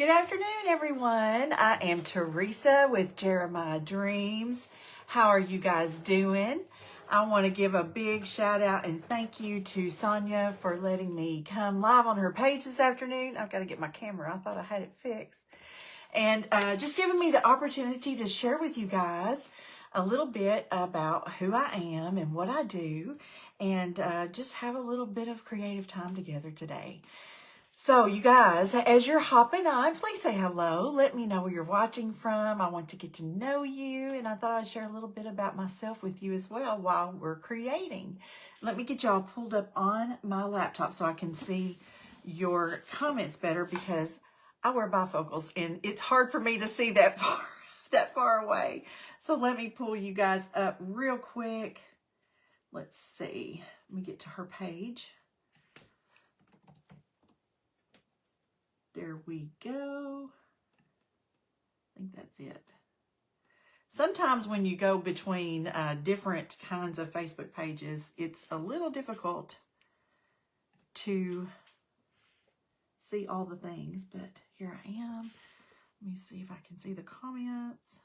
Good afternoon, everyone. I am Teresa with Jeremiah Dreams. How are you guys doing? I want to give a big shout out and thank you to Sonia for letting me come live on her page this afternoon. I've got to get my camera. I thought I had it fixed. And just giving me the opportunity to share with you guys a little bit about who I am and what I do, and just have a little bit of creative time together today. So you guys, as you're hopping on, please say hello. Let me know where you're watching from. I want to get to know you, and I thought I'd share a little bit about myself with you as well while we're creating. Let me get y'all pulled up on my laptop so I can see your comments better, because I wear bifocals and it's hard for me to see that far away. So let me pull you guys up real quick. Let's see. Let me get to her page. There we go. I think that's it. Sometimes when you go between different kinds of Facebook pages, it's a little difficult to see all the things, but here I am. Let me see if I can see the comments.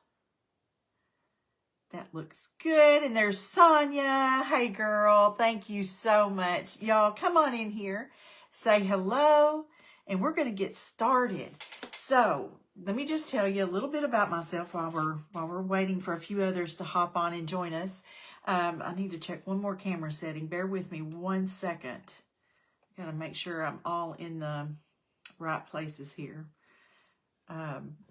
That looks good. And there's Sonia. Hey, girl. Thank you so much. Y'all, come on in here. Say hello. And we're going to get started. So let me just tell you a little bit about myself while we're waiting for a few others to hop on and join us. I need to check one more camera setting. Bear with me 1 second. Got to make sure I'm all in the right places here,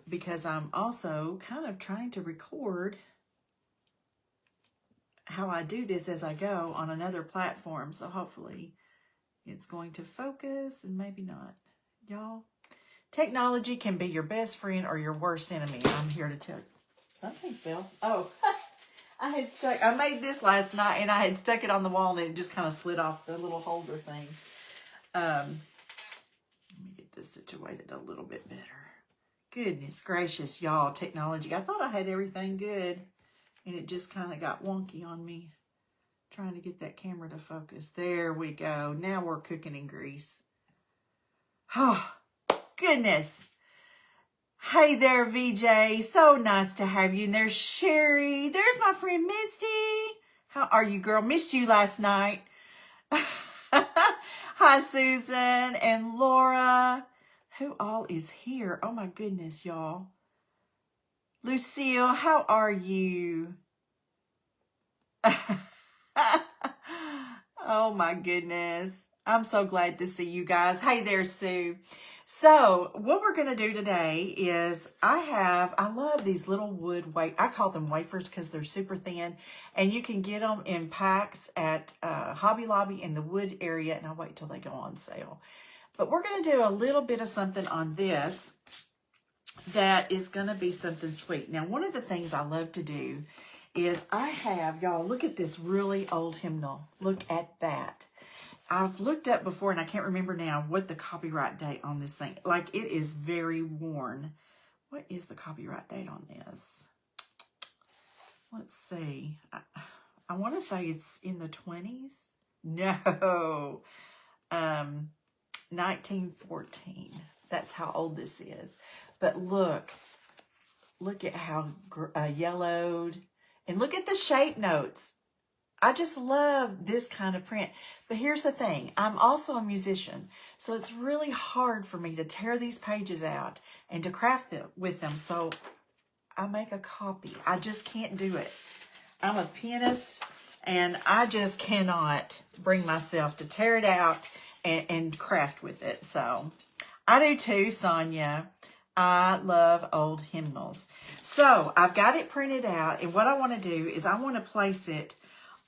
because I'm also kind of trying to record how I do this as I go on another platform. So hopefully it's going to focus, and maybe not. Y'all, technology can be your best friend or your worst enemy. I'm here to tell you. Something fell. Oh, I made this last night and I had stuck it on the wall and it just kind of slid off the little holder thing. Let me get this situated a little bit better. Goodness gracious, y'all, technology. I thought I had everything good and it just kind of got wonky on me trying to get that camera to focus. There we go. Now we're cooking in grease. Oh, goodness. Hey there, VJ. So nice to have you. And there's Sherry. There's my friend Misty. How are you, girl? Missed you last night. Hi, Susan and Laura. Who all is here? Oh, my goodness, y'all. Lucille, how are you? Oh, my goodness. I'm so glad to see you guys. Hey there, Sue. So what we're going to do today is I love these little wood, I call them wafers because they're super thin, and you can get them in packs at Hobby Lobby in the wood area, and I'll wait till they go on sale. But we're going to do a little bit of something on this that is going to be something sweet. Now, one of the things I love to do is y'all, look at this really old hymnal. Look at that. I've looked up before, and I can't remember now what the copyright date on this thing. Like, it is very worn. What is the copyright date on this? Let's see. I want to say it's in the 20s. No. 1914. That's how old this is. But look at how yellowed. And look at the shape notes. I just love this kind of print. But here's the thing. I'm also a musician. So it's really hard for me to tear these pages out and to craft them with them. So I make a copy. I just can't do it. I'm a pianist and I just cannot bring myself to tear it out and craft with it. So I do too, Sonia. I love old hymnals. So I've got it printed out. And what I want to do is I want to place it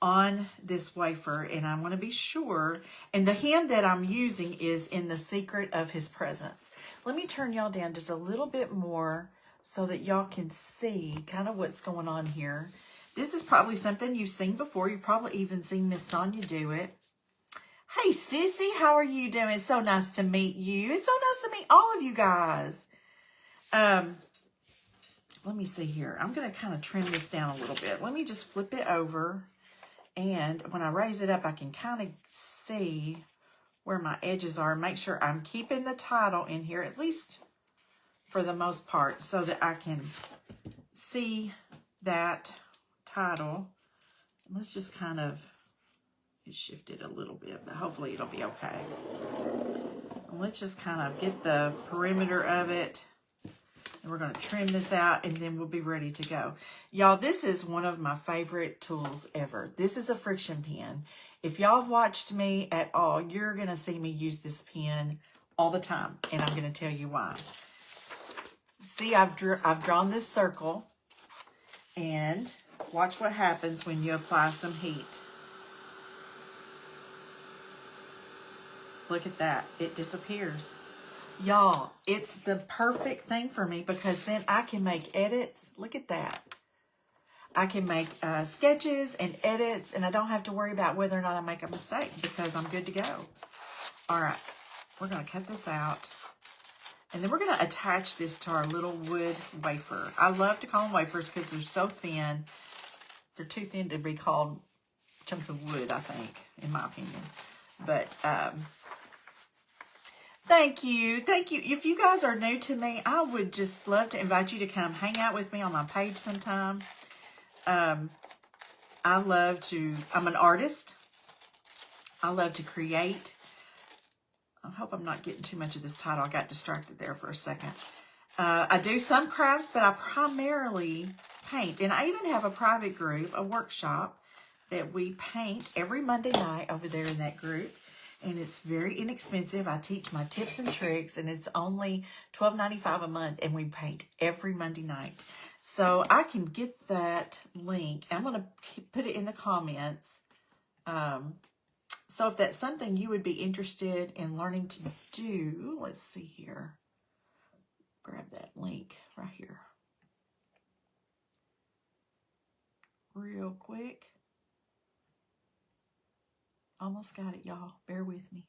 on this wafer, and I want to be sure, and the hymn that I'm using is In the Secret of His Presence. Let me turn y'all down just a little bit more so that y'all can see kind of what's going on here. This is probably something you've seen before. You've probably even seen Miss Sonia do it. Hey, Sissy, how are you doing? It's so nice to meet you. It's so nice to meet all of you guys. Let me see here. I'm going to kind of trim this down a little bit. Let me just flip it over. And when I raise it up, I can kind of see where my edges are. Make sure I'm keeping the title in here. At least for the most part so that I can see that title. Let's just kind of, it shifted a little bit, but hopefully it'll be okay. And let's just kind of get the perimeter of it. And we're going to trim this out, and then we'll be ready to go. Y'all, this is one of my favorite tools ever. This is a friction pen. If y'all have watched me at all, you're going to see me use this pen all the time, and I'm going to tell you why. See, I've drawn this circle, and watch what happens when you apply some heat. Look at that. It disappears. Y'all, it's the perfect thing for me because then I can make edits. Look at that. I can make sketches and edits, and I don't have to worry about whether or not I make a mistake because I'm good to go. All right, we're going to cut this out, and then we're going to attach this to our little wood wafer. I love to call them wafers because they're so thin. They're too thin to be called chunks of wood, I think, in my opinion. But thank you. Thank you. If you guys are new to me, I would just love to invite you to come hang out with me on my page sometime. I'm an artist. I love to create. I hope I'm not getting too much of this title. I got distracted there for a second. I do some crafts, but I primarily paint. And I even have a private group, a workshop, that we paint every Monday night over there in that group. And it's very inexpensive. I teach my tips and tricks, and it's only $12.95 a month, and we paint every Monday night. So I can get that link. I'm going to put it in the comments. So if that's something you would be interested in learning to do, let's see here. Grab that link right here. Real quick. Almost got it, y'all. Bear with me.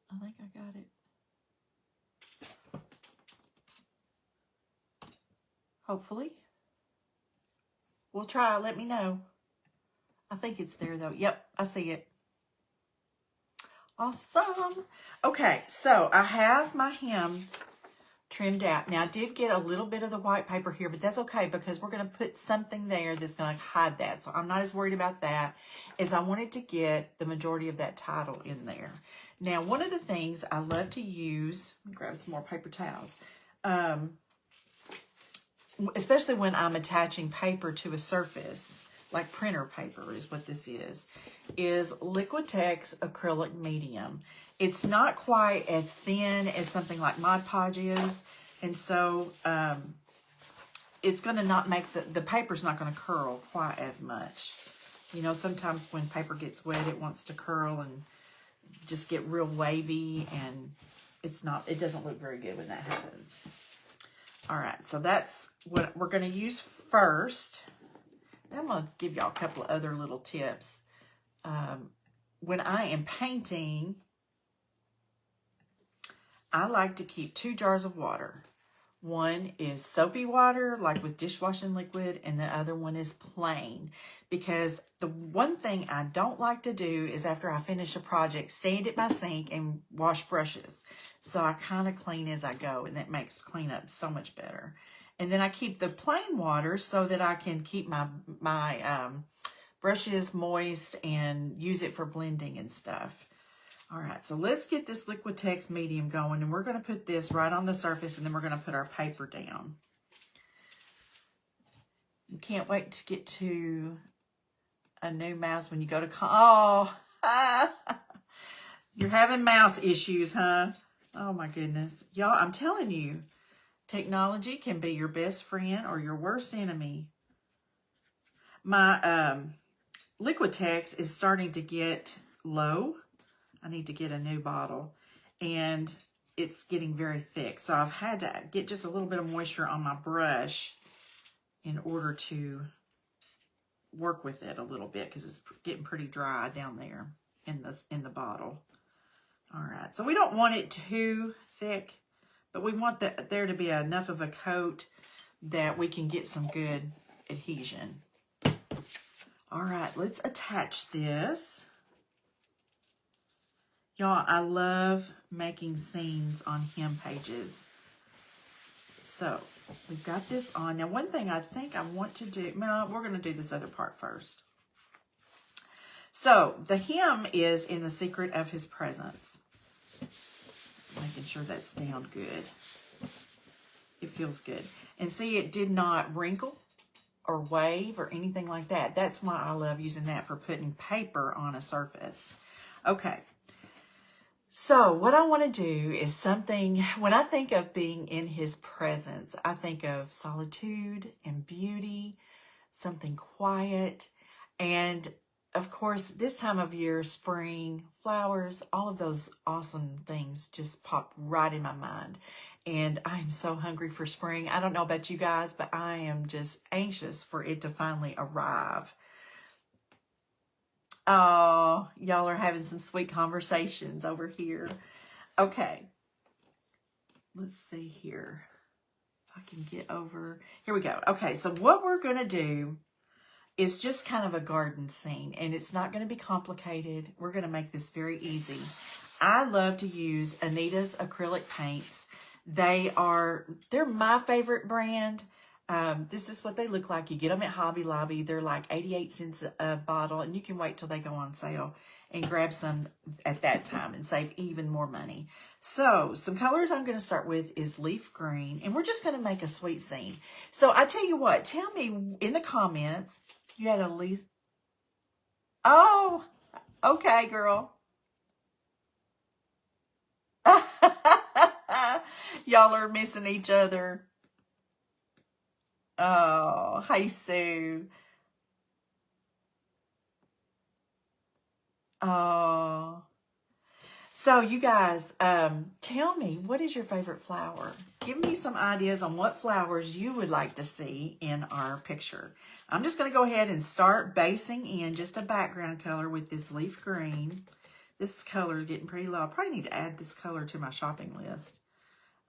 I think I got it. Hopefully. We'll try. Let me know. I think it's there, though. Yep, I see it. Awesome. Okay, so I have my hem trimmed out. Now, I did get a little bit of the white paper here, but that's okay because we're going to put something there that's going to hide that. So I'm not as worried about that as I wanted to get the majority of that title in there. Now, one of the things I love to use, let me grab some more paper towels, especially when I'm attaching paper to a surface, like printer paper is what this is Liquitex acrylic medium. It's not quite as thin as something like Mod Podge is, and so it's going to not make the paper's not going to curl quite as much. You know, sometimes when paper gets wet, it wants to curl and just get real wavy, and it doesn't look very good when that happens. All right, so that's what we're going to use first. Now I'm going to give y'all a couple of other little tips. When I am painting, I like to keep 2 jars of water. One is soapy water, like with dishwashing liquid, and the other one is plain. Because the one thing I don't like to do is after I finish a project, stand at my sink and wash brushes. So I kind of clean as I go, and that makes cleanup so much better. And then I keep the plain water so that I can keep my brushes moist and use it for blending and stuff. All right, so let's get this Liquitex medium going, and we're going to put this right on the surface, and then we're going to put our paper down. You can't wait to get to a new mouse when you go to you're having mouse issues, huh? Oh my goodness. Y'all, I'm telling you, technology can be your best friend or your worst enemy. My Liquitex is starting to get low. I need to get a new bottle, and it's getting very thick. So I've had to get just a little bit of moisture on my brush in order to work with it a little bit because it's getting pretty dry down there in the bottle. All right, so we don't want it too thick, but we want there to be enough of a coat that we can get some good adhesion. All right, let's attach this. Y'all, I love making scenes on hem pages. So we've got this on. Now, one thing I think I want to do, no, we're going to do this other part first. So the hem is in the secret of his presence. Making sure that's down good. It feels good. And see, it did not wrinkle or wave or anything like that. That's why I love using that for putting paper on a surface. Okay. So what I want to do is something, when I think of being in his presence, I think of solitude and beauty, something quiet. And of course, this time of year, spring, flowers, all of those awesome things just pop right in my mind. And I am so hungry for spring. I don't know about you guys, but I am just anxious for it to finally arrive. Oh, y'all are having some sweet conversations over here. Okay. Let's see here. If I can get over. Here we go. Okay, so what we're going to do is just kind of a garden scene, and it's not going to be complicated. We're going to make this very easy. I love to use Anita's acrylic paints. They're my favorite brand. This is what they look like. You get them at Hobby Lobby. They're like 88 cents a bottle, and you can wait till they go on sale and grab some at that time and save even more money. So some colors I'm going to start with is leaf green, and we're just going to make a sweet scene. So I tell you what, tell me in the comments, you had a leaf. Oh, okay, girl. Y'all are missing each other. Oh, hey, Sue. Oh. So you guys, tell me, what is your favorite flower? Give me some ideas on what flowers you would like to see in our picture. I'm just going to go ahead and start basing in just a background color with this leaf green. This color is getting pretty low. I probably need to add this color to my shopping list.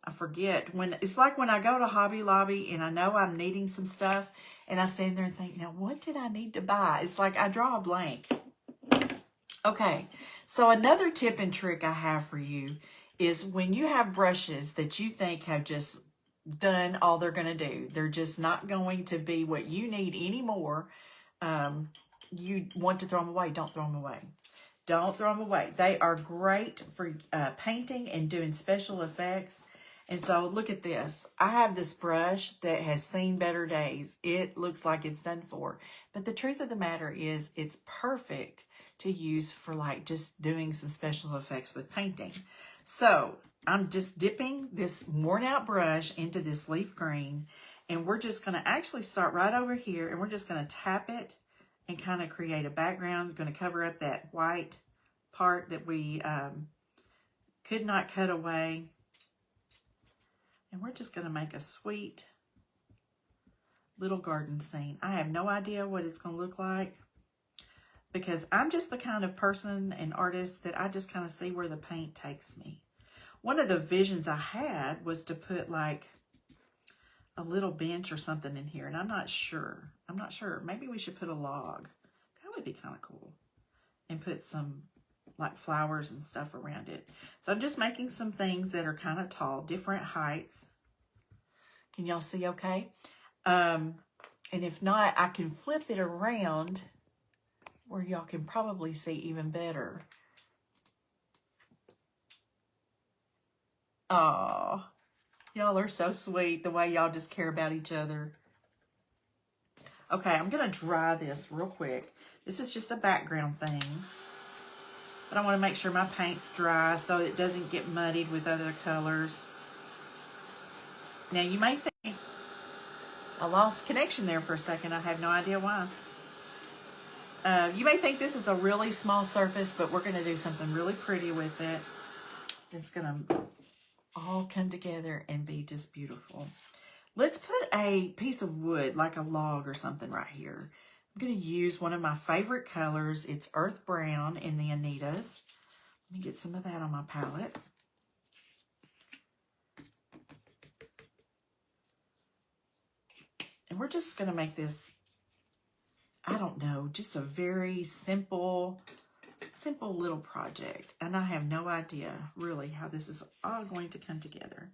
I forget. It's like when I go to Hobby Lobby and I know I'm needing some stuff and I stand there and think, now what did I need to buy? It's like I draw a blank. Okay, so another tip and trick I have for you is when you have brushes that you think have just done all they're going to do, they're just not going to be what you need anymore, you want to throw them away. Don't throw them away. Don't throw them away. They are great for painting and doing special effects. And so look at this. I have this brush that has seen better days. It looks like it's done for. But the truth of the matter is it's perfect to use for like just doing some special effects with painting. So I'm just dipping this worn out brush into this leaf green. And we're just going to actually start right over here. And we're just going to tap it and kind of create a background. Going to cover up that white part that we could not cut away. And we're just going to make a sweet little garden scene. I have no idea what it's going to look like because I'm just the kind of person and artist that I just kind of see where the paint takes me. One of the visions I had was to put like a little bench or something in here, and I'm not sure. Maybe we should put a log. That would be kind of cool. And put some like flowers and stuff around it. So I'm just making some things that are kind of tall, different heights. Can y'all see okay? And if not, I can flip it around where y'all can probably see even better. Oh, y'all are so sweet the way y'all just care about each other. Okay, I'm going to dry this real quick. This is just a background thing. But I want to make sure my paint's dry so it doesn't get muddied with other colors. Now, you may think I lost connection there for a second. I have no idea why. You may think this is a really small surface, but we're going to do something really pretty with it. It's going to all come together and be just beautiful. Let's put a piece of wood, like a log or something right here. I'm going to use one of my favorite colors. It's earth brown in the Anitas. Let me get some of that on my palette. And we're just going to make this I don't know, just a very simple little project. And I have no idea really how this is all going to come together.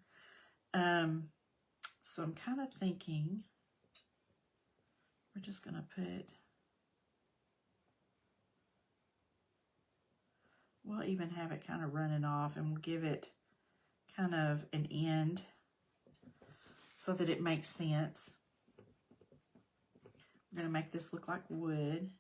So I'm kind of thinking we're just going to we'll even have it kind of running off, and we'll give it kind of an end so that it makes sense. We're going to make this look like wood.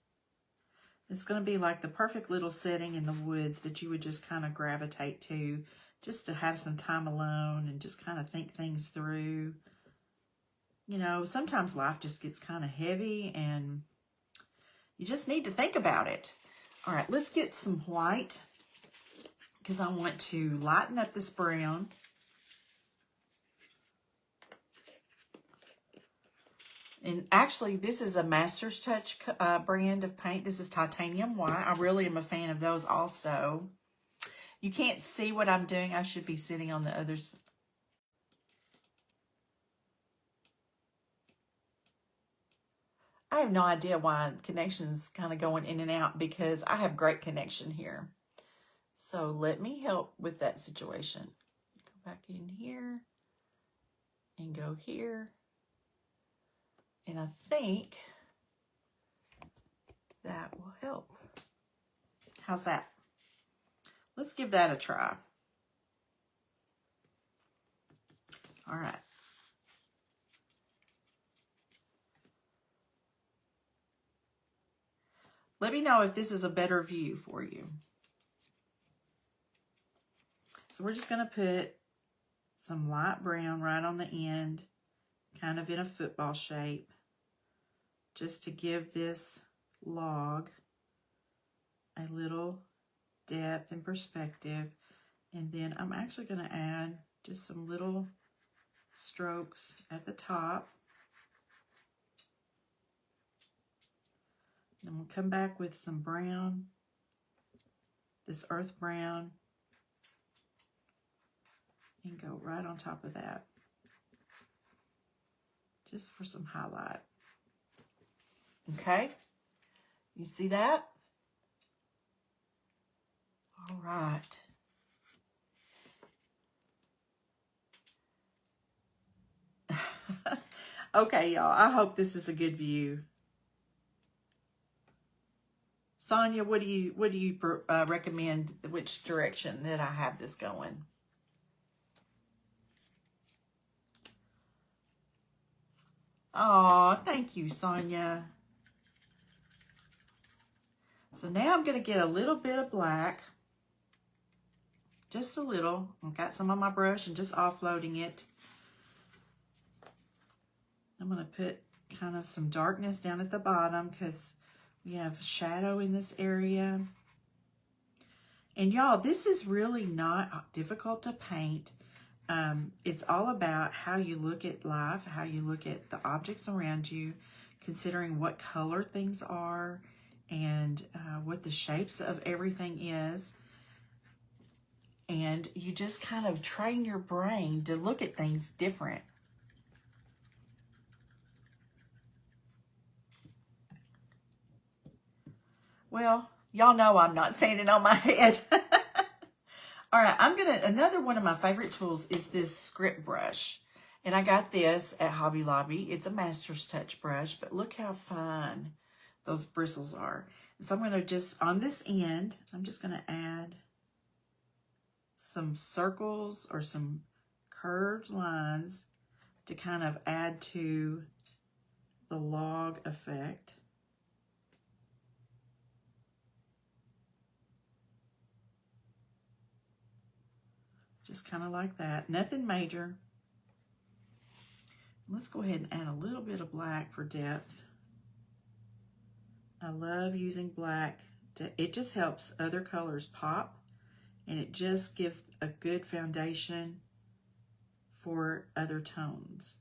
It's going to be like the perfect little setting in the woods that you would just kind of gravitate to, just to have some time alone and just kind of think things through. You know, sometimes life just gets kind of heavy and you just need to think about it. All right, let's get some white because I want to lighten up this brown. And actually, this is a Master's Touch brand of paint. This is titanium white. I really am a fan of those also. You can't see what I'm doing. I should be sitting on the other side. I have no idea why the connection's kind of going in and out, because I have great connection here. So let me help with that situation. Go back in here and go here. And I think that will help. How's that? Let's give that a try. All right. Let me know if this is a better view for you. So we're just going to put some light brown right on the end, kind of in a football shape, just to give this log a little depth and perspective. And then I'm actually going to add just some little strokes at the top. And we'll come back with some brown, this earth brown, and go right on top of that, just for some highlight. Okay, you see that? All right. Okay, y'all, I hope this is a good view. Sonia, what do you recommend, which direction that I have this going? Oh, thank you, Sonia. So now I'm going to get a little bit of black, just a little. I've got some on my brush and just offloading it. I'm going to put kind of some darkness down at the bottom because we have shadow in this area. And y'all, this is really not difficult to paint. It's all about how you look at life, how you look at the objects around you, considering what color things are and what the shapes of everything is. And you just kind of train your brain to look at things different. Well, y'all know I'm not standing on my head. All right, another one of my favorite tools is this script brush. And I got this at Hobby Lobby. It's a Master's Touch brush, but look how fine those bristles are. And so I'm going to just, on this end, I'm just going to add some circles or some curved lines to kind of add to the log effect. Just kind of like that. Nothing major. Let's go ahead and add a little bit of black for depth. I love using black. It just helps other colors pop, and it just gives a good foundation for other tones.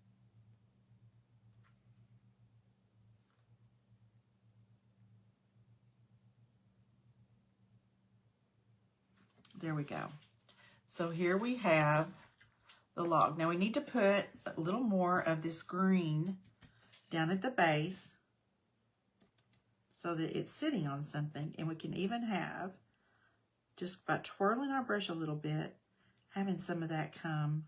There we go. So here we have the log. Now we need to put a little more of this green down at the base. so that it's sitting on something. And we can even have, just by twirling our brush a little bit, having some of that come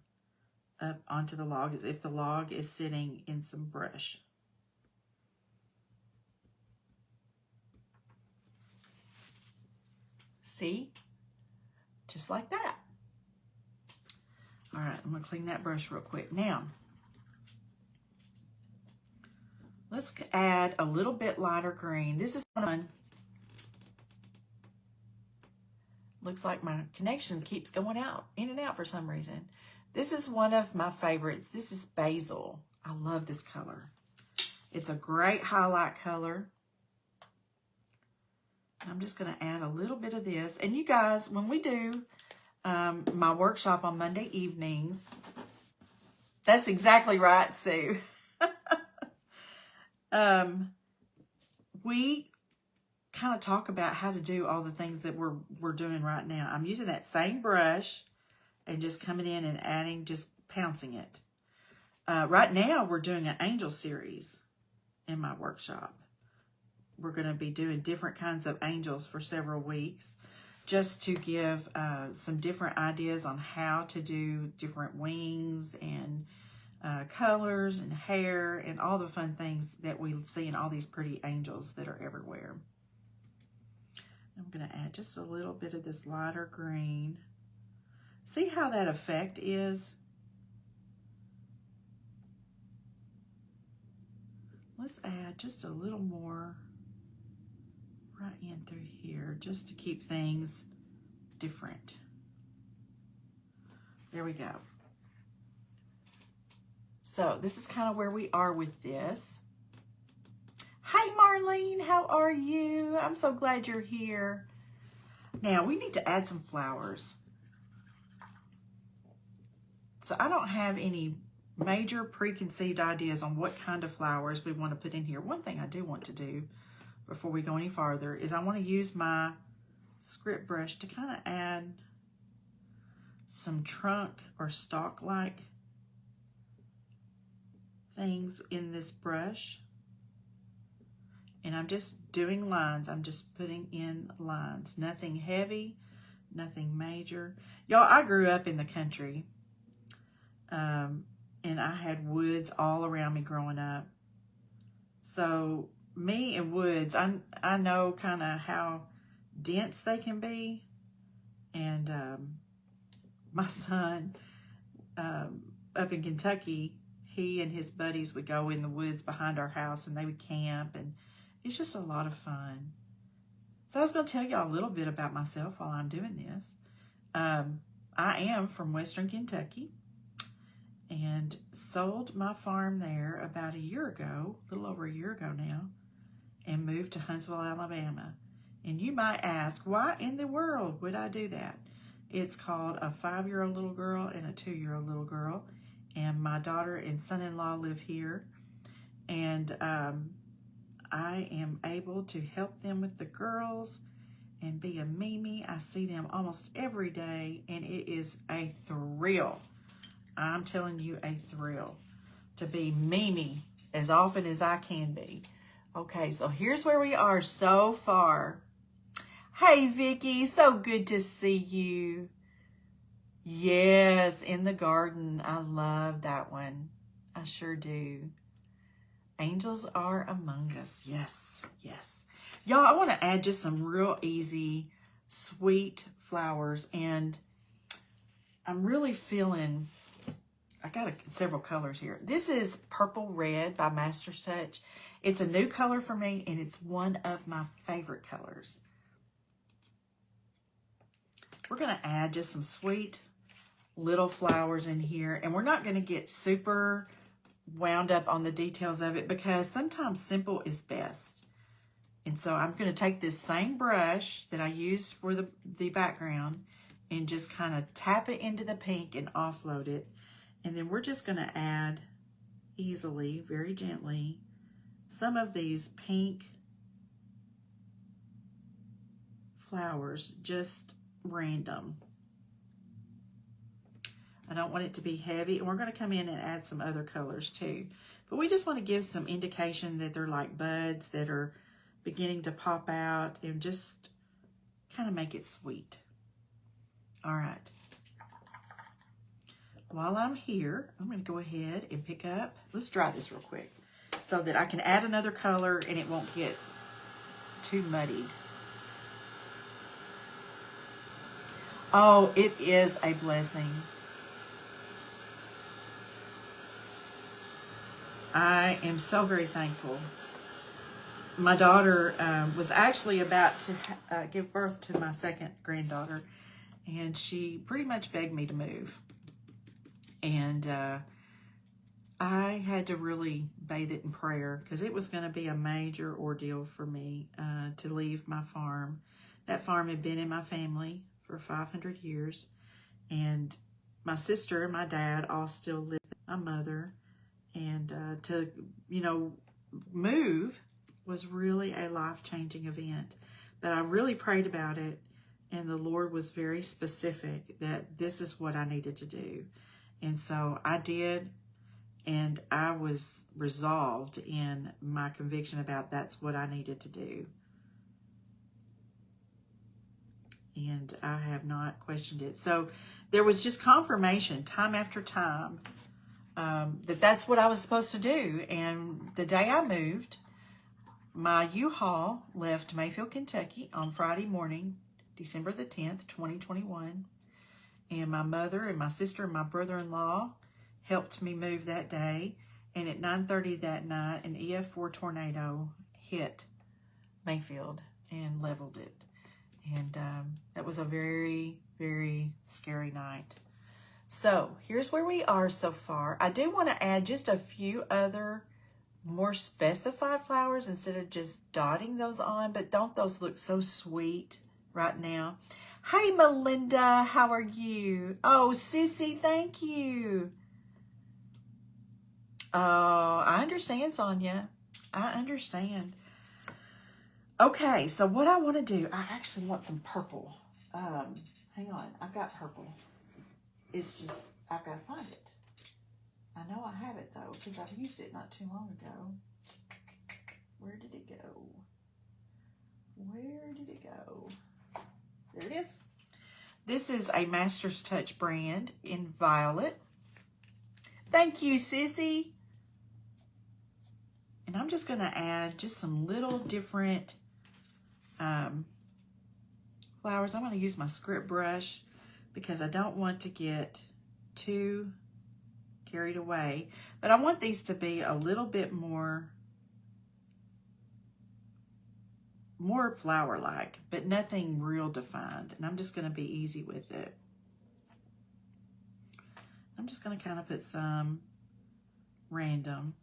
up onto the log as if the log is sitting in some brush. See? Just like that. All right, I'm going to clean that brush real quick. Now, let's add a little bit lighter green. This is one. Looks like my connection keeps going out, in and out for some reason. This is one of my favorites. This is Basil. I love this color. It's a great highlight color. I'm just going to add a little bit of this. And you guys, when we do my workshop on Monday evenings, that's exactly right, Sue. We kind of talk about how to do all the things that we're doing right now. I'm using that same brush and just coming in and adding, just pouncing it. Right now, we're doing an angel series in my workshop. We're going to be doing different kinds of angels for several weeks, just to give some different ideas on how to do different wings and colors and hair and all the fun things that we see in all these pretty angels that are everywhere. I'm going to add just a little bit of this lighter green. See how that effect is? Let's add just a little more right in through here, just to keep things different. There we go. So this is kind of where we are with this. Hi, Marlene, how are you? I'm so glad you're here. Now, we need to add some flowers. So I don't have any major preconceived ideas on what kind of flowers we want to put in here. One thing I do want to do before we go any farther is I want to use my script brush to kind of add some trunk or stalk-like things in this brush. And I'm just doing lines. I'm just putting in lines. Nothing heavy, nothing major. Y'all, I grew up in the country. And I had woods all around me growing up. So me and woods, I know kind of how dense they can be. And my son up in Kentucky, he and his buddies would go in the woods behind our house and they would camp, and it's just a lot of fun. So I was going to tell y'all a little bit about myself while I'm doing this. I am from Western Kentucky and sold my farm there about a year ago, a little over a year ago now, and moved to Huntsville, Alabama. And you might ask, why in the world would I do that? It's called a 5-year-old little girl and a 2-year-old little girl. And my daughter and son-in-law live here. And I am able to help them with the girls and be a Mimi. I see them almost every day, and it is a thrill. I'm telling you, a thrill to be Mimi as often as I can be. Okay, so here's where we are so far. Hey, Vicky, so good to see you. Yes, in the garden. I love that one. I sure do. Angels are among us. Yes, yes. Y'all, I want to add just some real easy, sweet flowers. And I'm really feeling, I got several colors here. This is Purple Red by Master's Touch. It's a new color for me, and it's one of my favorite colors. We're going to add just some sweet little flowers in here, and we're not going to get super wound up on the details of it because sometimes simple is best. And so I'm going to take this same brush that I used for the background and just kind of tap it into the pink and offload it. And then we're just going to add easily, very gently, some of these pink flowers, just random. I don't want it to be heavy, and we're going to come in and add some other colors too. But we just want to give some indication that they're like buds that are beginning to pop out and just kind of make it sweet. All right. While I'm here, I'm going to go ahead and pick up, let's dry this real quick so that I can add another color and it won't get too muddied. Oh, it is a blessing. I am so very thankful. My daughter was actually about to give birth to my second granddaughter, and she pretty much begged me to move. And I had to really bathe it in prayer because it was going to be a major ordeal for me to leave my farm. That farm had been in my family for 500 years, and my sister and my dad all still live with my mother, and to, you know, move was really a life-changing event. But I really prayed about it, and the Lord was very specific that this is what I needed to do. And so I did, and I was resolved in my conviction about that's what I needed to do. And I have not questioned it. So there was just confirmation time after time that that's what I was supposed to do. And the day I moved, my U-Haul left Mayfield, Kentucky on Friday morning, December the 10th, 2021. And my mother and my sister and my brother-in-law helped me move that day. And at 9:30 that night, an EF4 tornado hit Mayfield and leveled it. And that was a very, very scary night. So here's where we are so far. I do want to add just a few other more specified flowers instead of just dotting those on. But don't those look so sweet right now? Hey, Melinda, how are you? Oh, Sissy, thank you. Oh, I understand, Sonia. I understand. Okay, so what I want to do, I actually want some purple. Hang on, I've got purple. It's just, I've got to find it. I know I have it, though, because I've used it not too long ago. Where did it go? Where did it go? There it is. This is a Master's Touch brand in violet. Thank you, Sissy. And I'm just going to add just some little different flowers. I'm going to use my script brush because I don't want to get too carried away. But I want these to be a little bit more flower-like, but nothing real defined. And I'm just going to be easy with it. I'm just going to kind of put some random.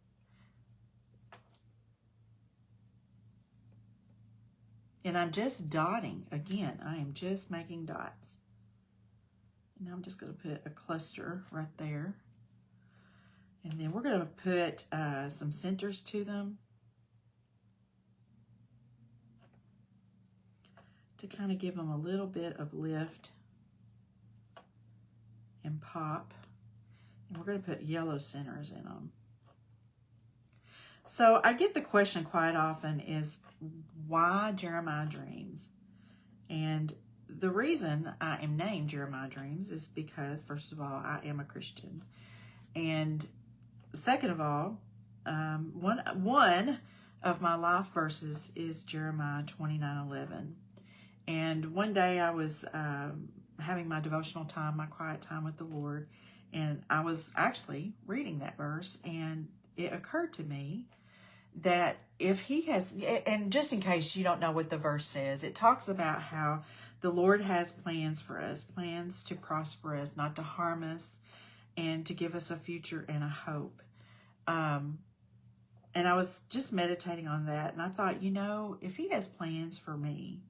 And I'm just dotting. Again, I am just making dots. And I'm just going to put a cluster right there. And then we're going to put some centers to them to kind of give them a little bit of lift and pop. And we're going to put yellow centers in them. So I get the question quite often is, why Jeremiah Dreams? And the reason I am named Jeremiah Dreams is because, first of all, I am a Christian. And second of all, one of my life verses is Jeremiah 29:11. And one day I was having my devotional time, my quiet time with the Lord, and I was actually reading that verse, and it occurred to me that if he has, and just in case you don't know what the verse says, it talks about how the Lord has plans for us, plans to prosper us, not to harm us, and to give us a future and a hope. And I was just meditating on that, and I thought, you know, if he has plans for me,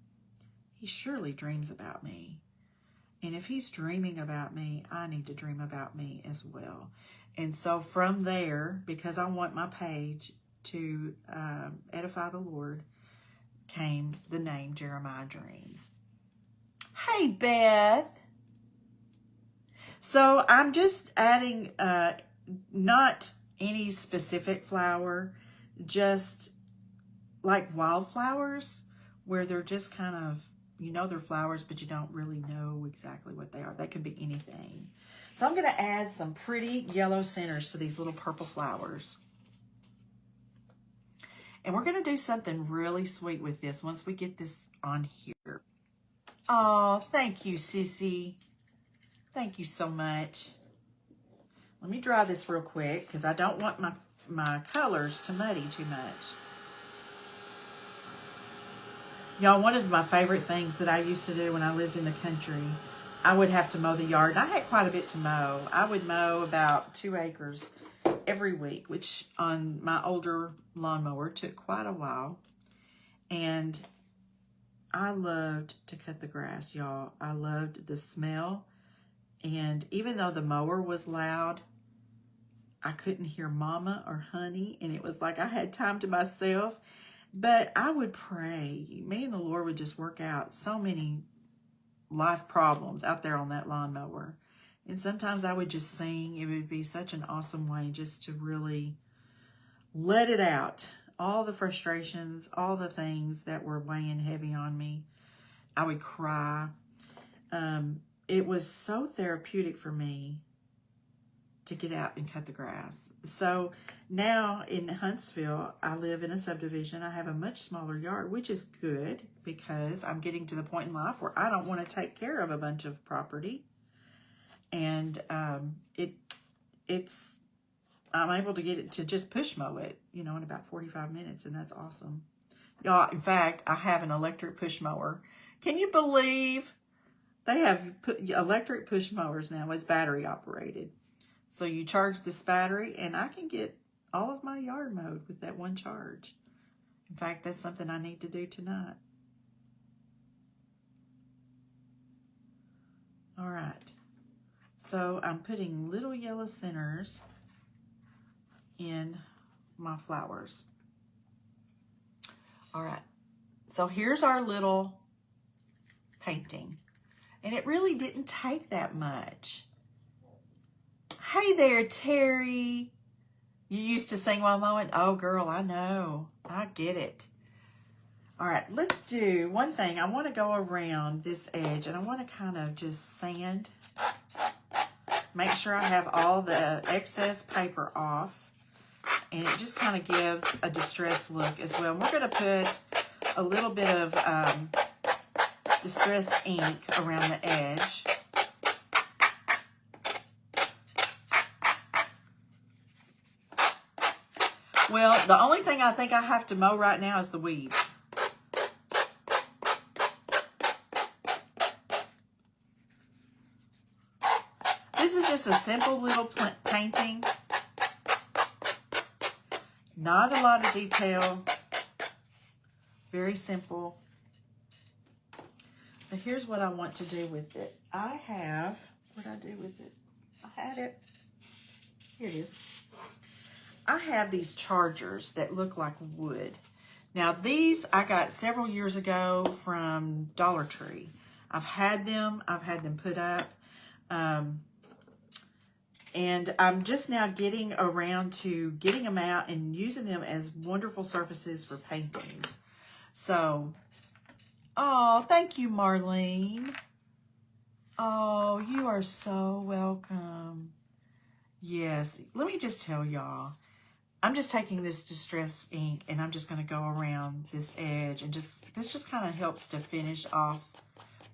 he surely dreams about me. And if he's dreaming about me, I need to dream about me as well. And so from there, because I want my page to edify the Lord, came the name Jeremiah Dreams. Hey, Beth. So I'm just adding not any specific flower, just like wildflowers, where they're just kind of, you know, they're flowers, but you don't really know exactly what they are. They could be anything. So I'm going to add some pretty yellow centers to these little purple flowers. And we're going to do something really sweet with this once we get this on here. Oh, thank you, Sissy. Thank you so much. Let me dry this real quick because I don't want my colors to muddy too much. Y'all, one of my favorite things that I used to do when I lived in the country, I would have to mow the yard. I had quite a bit to mow. I would mow about 2 acres every week, which on my older lawnmower took quite a while. And I loved to cut the grass, y'all. I loved the smell. And even though the mower was loud, I couldn't hear Mama or Honey, and it was like I had time to myself. But I would pray. Me and the Lord would just work out so many life problems out there on that lawnmower. And sometimes I would just sing. It would be such an awesome way just to really let it out. All the frustrations, all the things that were weighing heavy on me. I would cry. It was so therapeutic for me to get out and cut the grass. So now in Huntsville, I live in a subdivision. I have a much smaller yard, which is good because I'm getting to the point in life where I don't want to take care of a bunch of property. And I'm able to get it to just push mow it, you know, in about 45 minutes, and that's awesome. Y'all, in fact, I have an electric push mower. Can you believe they have electric push mowers now? It's battery operated. So you charge this battery, and I can get all of my yard mowed with that one charge. In fact, that's something I need to do tonight. All right. So I'm putting little yellow centers in my flowers. All right. So here's our little painting. And it really didn't take that much. Hey there, Terry. You used to sing while mowing? Oh, girl, I know. I get it. All right, let's do one thing. I want to go around this edge, and I want to kind of just sand. Make sure I have all the excess paper off. And it just kind of gives a distressed look as well. And we're going to put a little bit of distressed ink around the edge. Well, the only thing I think I have to mow right now is the weeds. This is just a simple little painting. Not a lot of detail. Very simple. But here's what I want to do with it. I have, what did I do with it? I had it. Here it is. I have these chargers that look like wood. Now these I got several years ago from Dollar Tree. I've had them put up. And I'm just now getting around to getting them out and using them as wonderful surfaces for paintings. So, oh, thank you, Marlene. Oh, you are so welcome. Yes, let me just tell y'all. I'm just taking this distress ink and I'm just going to go around this edge and this just kind of helps to finish off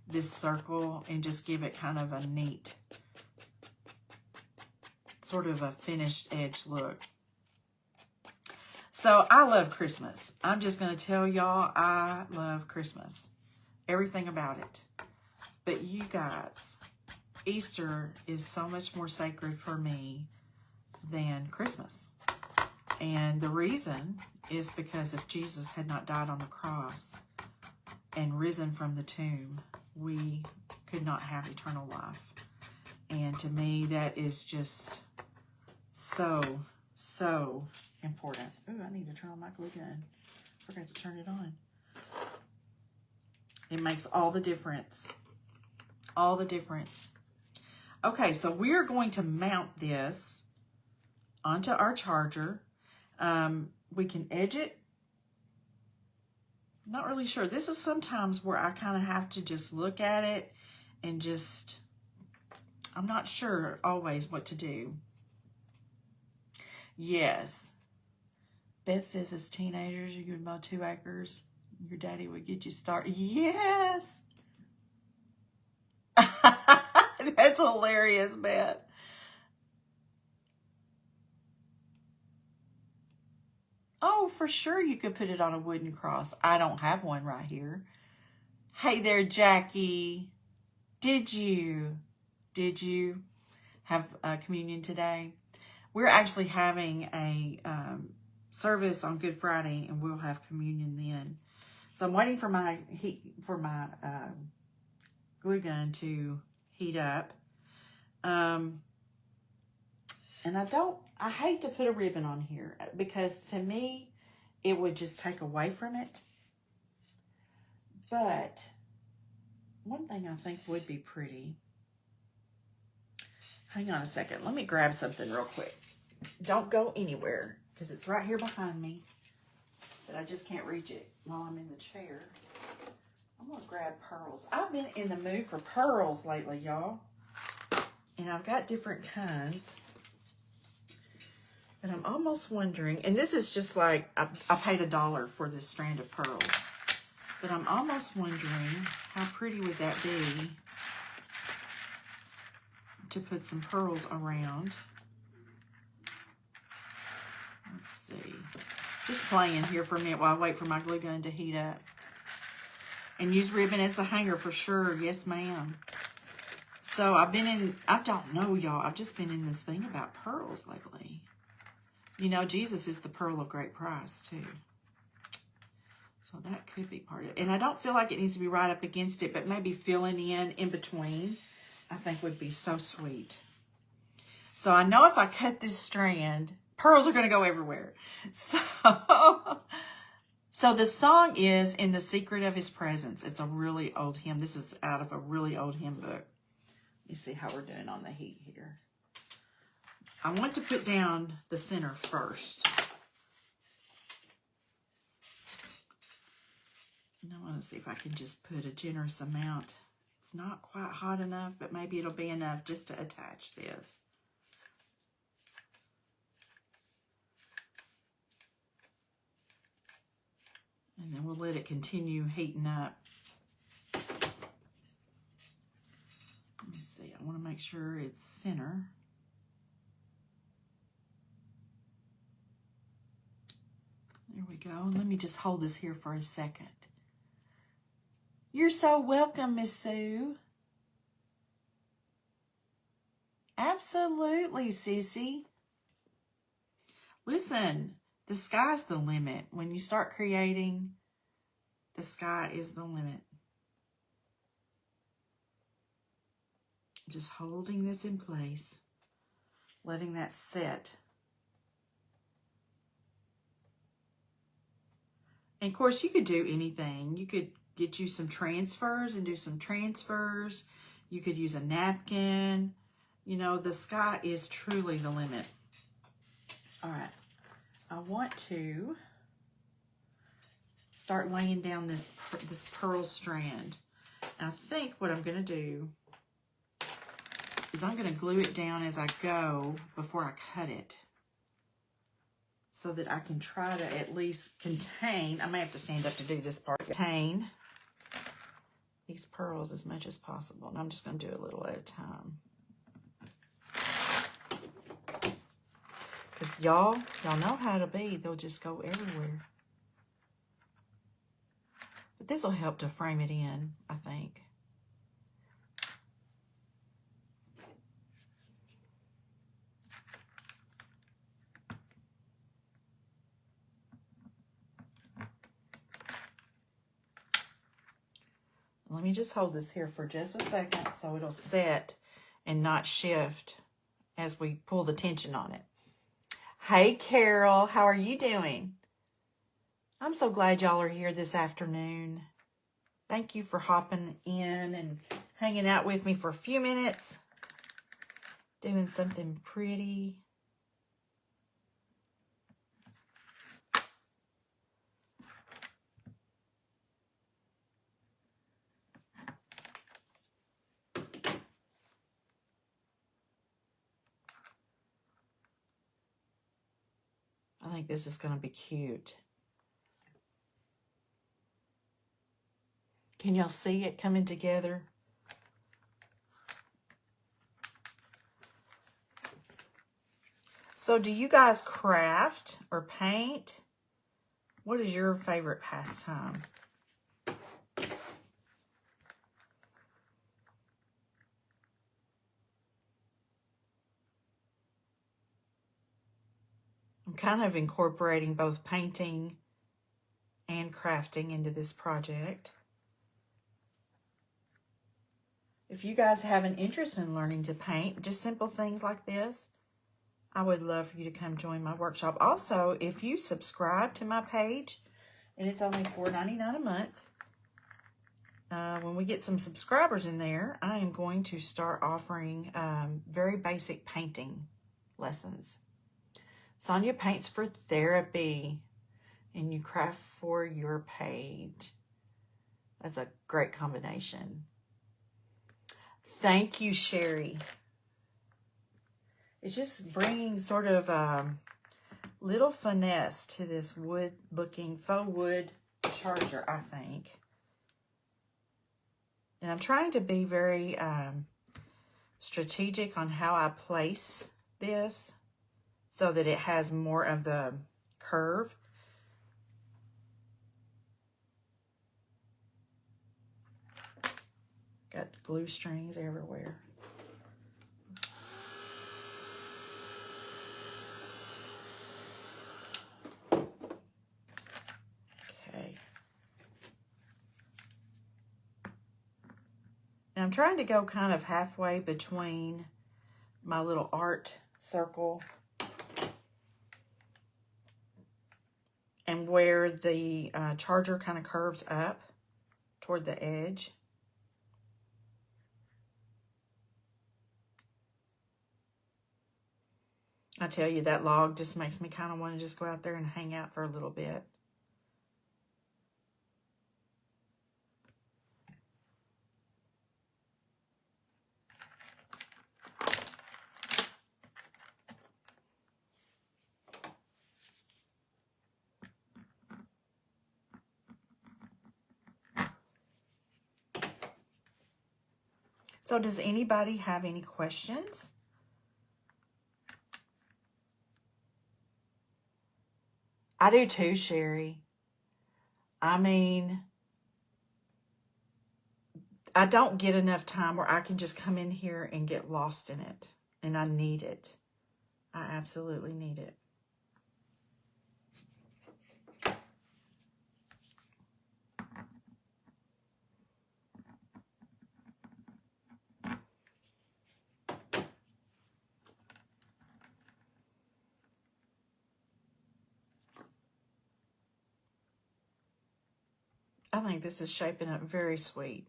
this circle and just give it kind of a neat, sort of a finished edge look. So I love Christmas. I'm just going to tell y'all I love Christmas. Everything about it. But you guys, Easter is so much more sacred for me than Christmas. And the reason is because if Jesus had not died on the cross and risen from the tomb, we could not have eternal life. And to me, that is just so, so important. Ooh, I need to turn on my glue gun. Forgot to turn it on. It makes all the difference. All the difference. Okay, so we're going to mount this onto our charger. We can edge it Not really sure. This is sometimes where I kind of have to just look at it and just, I'm not sure always what to do. Yes. Beth says as teenagers, you could mow 2 acres. Your daddy would get you started. Yes. That's hilarious, Beth. Oh, for sure you could put it on a wooden cross. I don't have one right here. Hey there, Jackie. Did you have communion today? We're actually having a service on Good Friday, and we'll have communion then. So I'm waiting for my glue gun to heat up. And I hate to put a ribbon on here because to me, it would just take away from it. But one thing I think would be pretty. Hang on a second. Let me grab something real quick. Don't go anywhere because it's right here behind me. But I just can't reach it while I'm in the chair. I'm going to grab pearls. I've been in the mood for pearls lately, y'all. And I've got different kinds. But I'm almost wondering, and this is just like, I paid $1 for this strand of pearls. But I'm almost wondering, how pretty would that be to put some pearls around? Let's see. Just playing here for a minute while I wait for my glue gun to heat up. And use ribbon as the hanger for sure. Yes, ma'am. So I don't know, y'all. I've just been in this thing about pearls lately. You know, Jesus is the pearl of great price, too. So that could be part of it. And I don't feel like it needs to be right up against it, but maybe filling in between, I think would be so sweet. So I know if I cut this strand, pearls are going to go everywhere. So the song is In the Secret of His Presence. It's a really old hymn. This is out of a really old hymn book. Let me see how we're doing on the heat here. I want to put down the center first. And I want to see if I can just put a generous amount. It's not quite hot enough, but maybe it'll be enough just to attach this. And then we'll let it continue heating up. Let me see. I want to make sure it's center. There we go. And let me just hold this here for a second. You're so welcome, Miss Sue. Absolutely, Sissy. Listen, the sky's the limit. When you start creating, the sky is the limit. Just holding this in place, letting that set. And of course, you could do anything. You could get you some transfers and do some transfers. You could use a napkin. You know, the sky is truly the limit. All right. I want to start laying down this pearl strand. And I think what I'm going to do is I'm going to glue it down as I go before I cut it, so that I can try to at least contain, I may have to stand up to do this part, contain these pearls as much as possible. And I'm just going to do a little at a time. Because y'all know how to be. They'll just go everywhere. But this will help to frame it in, I think. Let me just hold this here for just a second so it'll set and not shift as we pull the tension on it. Hey, Carol, how are you doing? I'm so glad y'all are here this afternoon. Thank you for hopping in and hanging out with me for a few minutes, doing something pretty. think this is going to be cute. Can y'all see it coming together? So do you guys craft or paint? What is your favorite pastime? I'm kind of incorporating both painting and crafting into this project. If you guys have an interest in learning to paint, just simple things like this, I would love for you to come join my workshop. Also, if you subscribe to my page, and it's only $4.99 a month, when we get some subscribers in there, I am going to start offering very basic painting lessons. Sonia paints for therapy, and you craft for your page. That's a great combination. Thank you, Sherry. It's just bringing sort of little finesse to this wood-looking, faux wood charger, I think. And I'm trying to be very strategic on how I place this so that it has more of the curve. Got glue strings everywhere. Okay. And I'm trying to go kind of halfway between my little art circle and where the charger kind of curves up toward the edge. I tell you, that log just makes me kind of want to just go out there and hang out for a little bit. So does anybody have any questions? I do too, Sherry. I mean, I don't get enough time where I can just come in here and get lost in it. And I need it. I absolutely need it. I think this is shaping up very sweet.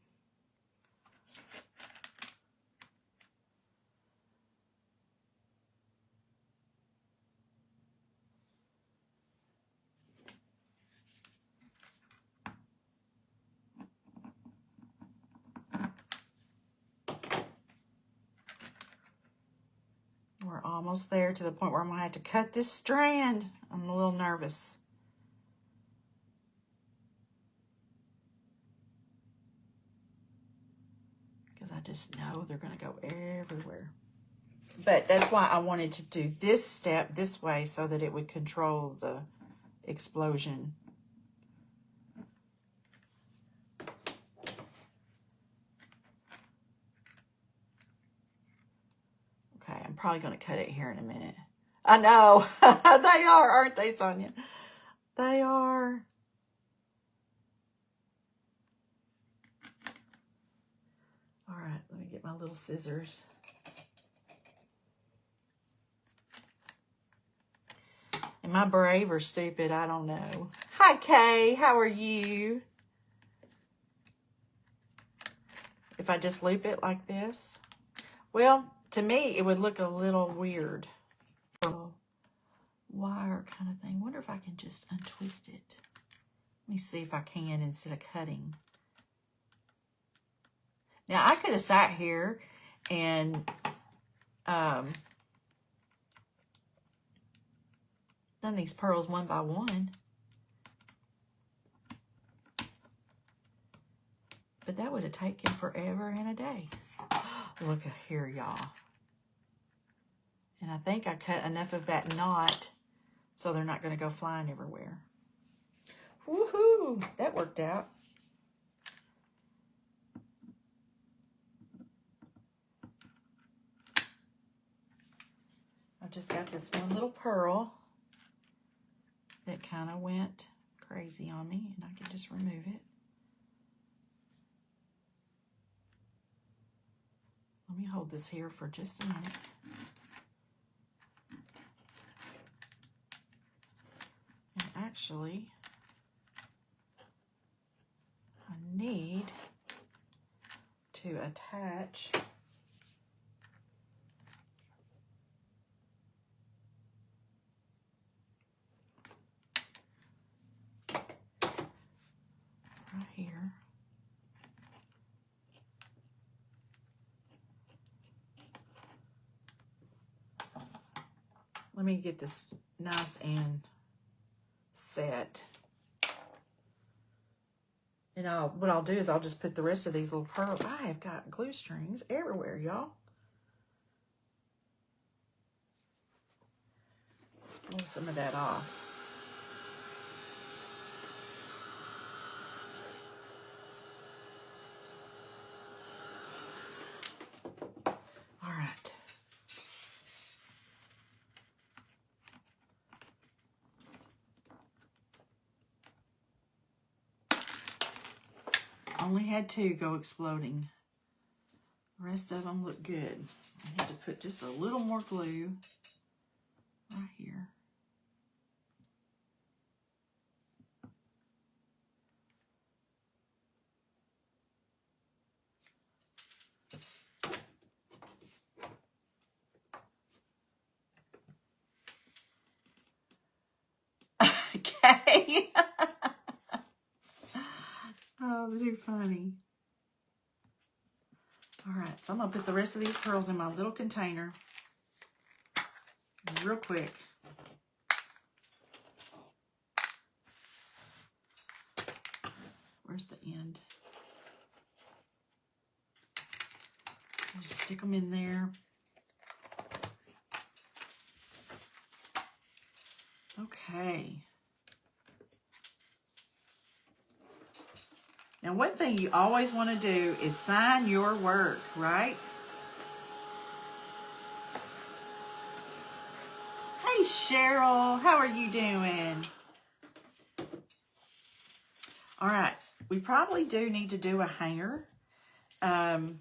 We're almost there to the point where I'm going to have to cut this strand. I'm a little nervous. Because I just know they're going to go everywhere. But that's why I wanted to do this step this way so that it would control the explosion. Okay, I'm probably going to cut it here in a minute. I know. They are, aren't they, Sonia? They are. All right, let me get my little scissors. Am I brave or stupid? I don't know. Hi, Kay. How are you? If I just loop it like this? Well, to me, it would look a little weird. Wire kind of thing. Wonder if I can just untwist it. Let me see if I can instead of cutting. Now, I could have sat here and done these pearls one by one. But that would have taken forever and a day. Look at here, y'all. And I think I cut enough of that knot so they're not going to go flying everywhere. Woohoo! That worked out. I just got this one little pearl that kind of went crazy on me, and I can just remove it. Let me hold this here for just a minute. And actually, I need to attach right here. Let me get this nice and set. And what I'll do is I'll just put the rest of these little pearls. I have got glue strings everywhere, y'all. Let's pull some of that off. All right. Only had 2 go exploding. The rest of them look good. I need to put just a little more glue right here. Okay. Oh, they're funny. All right, so I'm going to put the rest of these pearls in my little container real quick. Where's the end? I'll just stick them in there. Okay. Now, one thing you always want to do is sign your work, right? Hey, Cheryl, how are you doing? All right, we probably do need to do a hanger. I'm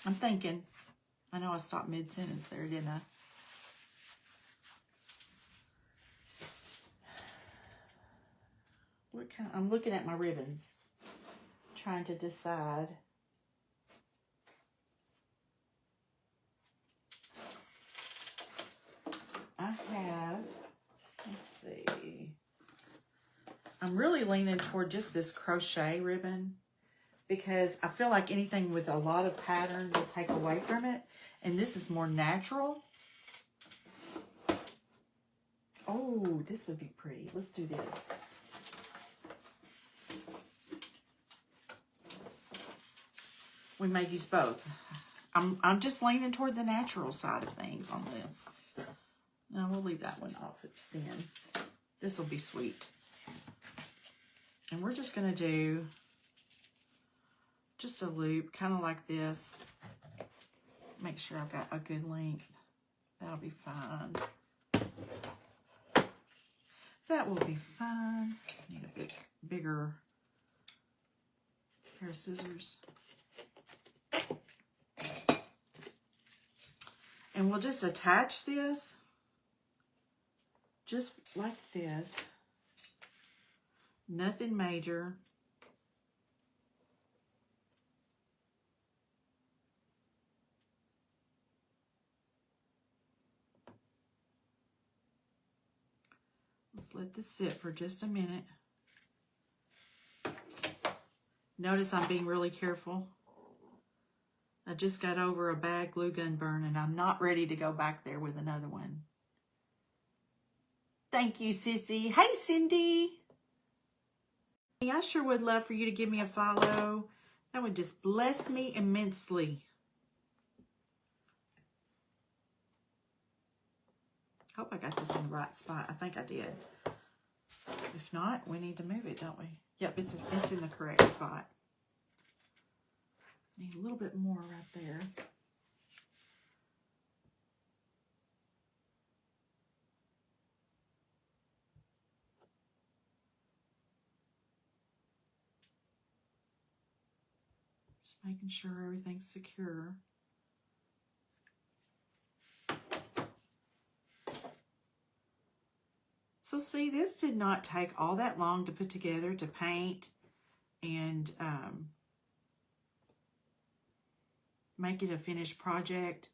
thinking. I know I stopped mid-sentence there, didn't I? What kind? I'm looking at my ribbons, trying to decide. I have, let's see. I'm really leaning toward just this crochet ribbon because I feel like anything with a lot of pattern will take away from it. And this is more natural. Oh, this would be pretty. Let's do this. We may use both. I'm just leaning toward the natural side of things on this. No, we'll leave that one off. It's thin. This will be sweet. And we're just going to do just a loop, kind of like this. Make sure I've got a good length. That'll be fine. That will be fine. Need a bit bigger pair of scissors. And we'll just attach this just like this. Nothing major. Let's let this sit for just a minute. Notice I'm being really careful I just got over a bad glue gun burn and I'm not ready to go back there with another one. Thank you, Sissy. Hey, Cindy. I sure would love for you to give me a follow. That would just bless me immensely. Hope I got this in the right spot. I think I did. If not, we need to move it, don't we? Yep, it's in the correct spot. Need a little bit more right there. Just making sure everything's secure. So see, this did not take all that long to put together, to paint and make it a finished project.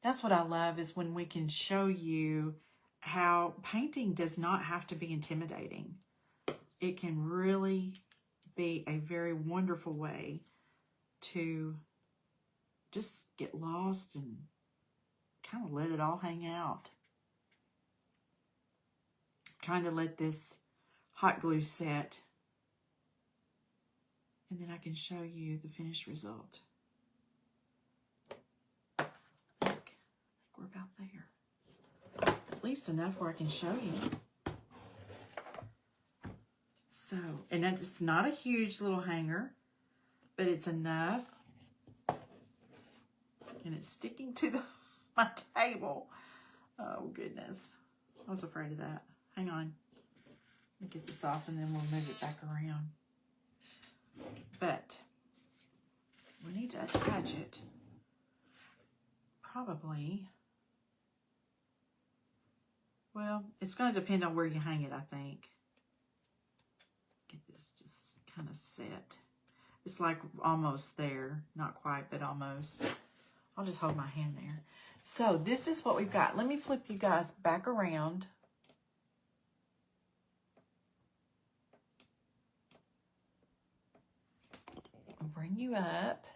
That's what I love, is when we can show you how painting does not have to be intimidating. It can really be a very wonderful way to just get lost and kind of let it all hang out. Trying to let this hot glue set, and then I can show you the finished result. I think we're about there. At least enough where I can show you. So, and it's not a huge little hanger, but it's enough. And it's sticking to my table. Oh, goodness. I was afraid of that. Hang on. Let me get this off and then we'll move it back around. But we need to attach it. Probably. Well, it's going to depend on where you hang it, I think. Get this just kind of set. It's like almost there. Not quite, but almost. I'll just hold my hand there. So this is what we've got. Let me flip you guys back around. I'll bring you up.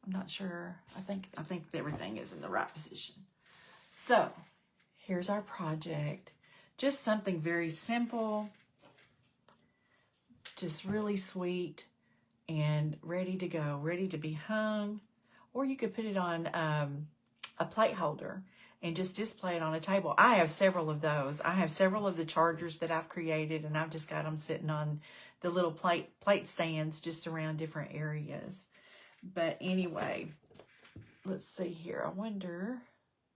I'm not sure. I think everything is in the right position. So here's our project. Just something very simple. Just really sweet and ready to go, ready to be hung. Or you could put it on a plate holder and just display it on a table. I have several of those. I have several of the chargers that I've created, and I've just got them sitting on the little plate stands just around different areas. But anyway, let's see here. I wonder,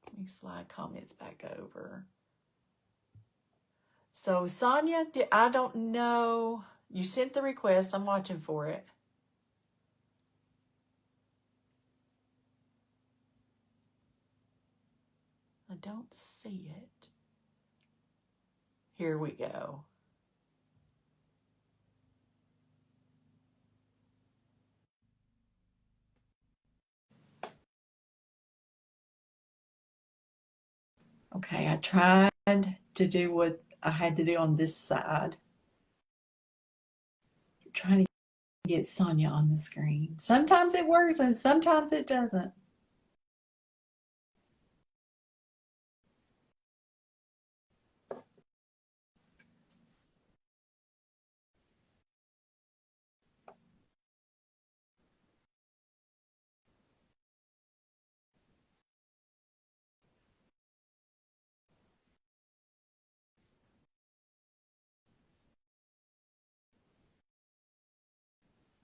let me slide comments back over. So Sonia, I don't know. You sent the request. I'm watching for it. I don't see it. Here we go. Okay, I tried to do what I had to do on this side. I'm trying to get Sonia on the screen. Sometimes it works and sometimes it doesn't.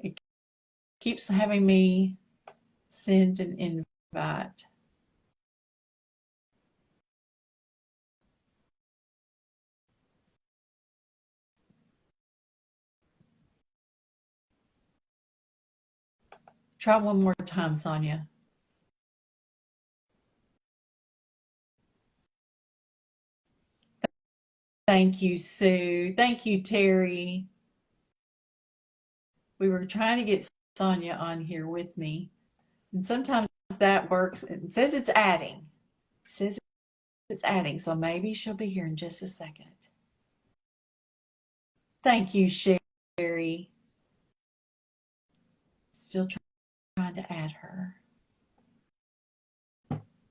It keeps having me send an invite. Try one more time, Sonia. Thank you, Sue. Thank you, Terry. We were trying to get Sonia on here with me. And sometimes that works. It says it's adding. It says it's adding. So maybe she'll be here in just a second. Thank you, Sherry. Still trying to add her.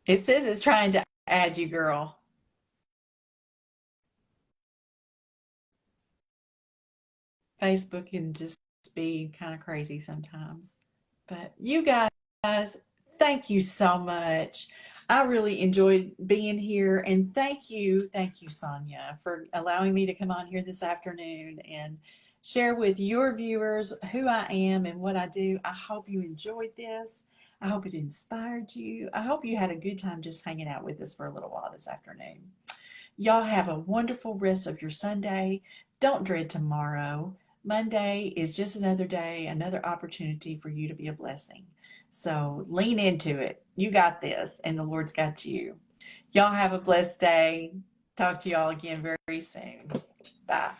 It says it's trying to add you, girl. Facebook can just be kind of crazy sometimes. But you guys, thank you so much. I really enjoyed being here. And thank you, Sonia, for allowing me to come on here this afternoon and share with your viewers who I am and what I do. I hope you enjoyed this. I hope it inspired you. I hope you had a good time just hanging out with us for a little while this afternoon. Y'all have a wonderful rest of your Sunday. Don't dread tomorrow. Monday is just another day, another opportunity for you to be a blessing. So lean into it. You got this, and the Lord's got you. Y'all have a blessed day. Talk to y'all again very soon. Bye.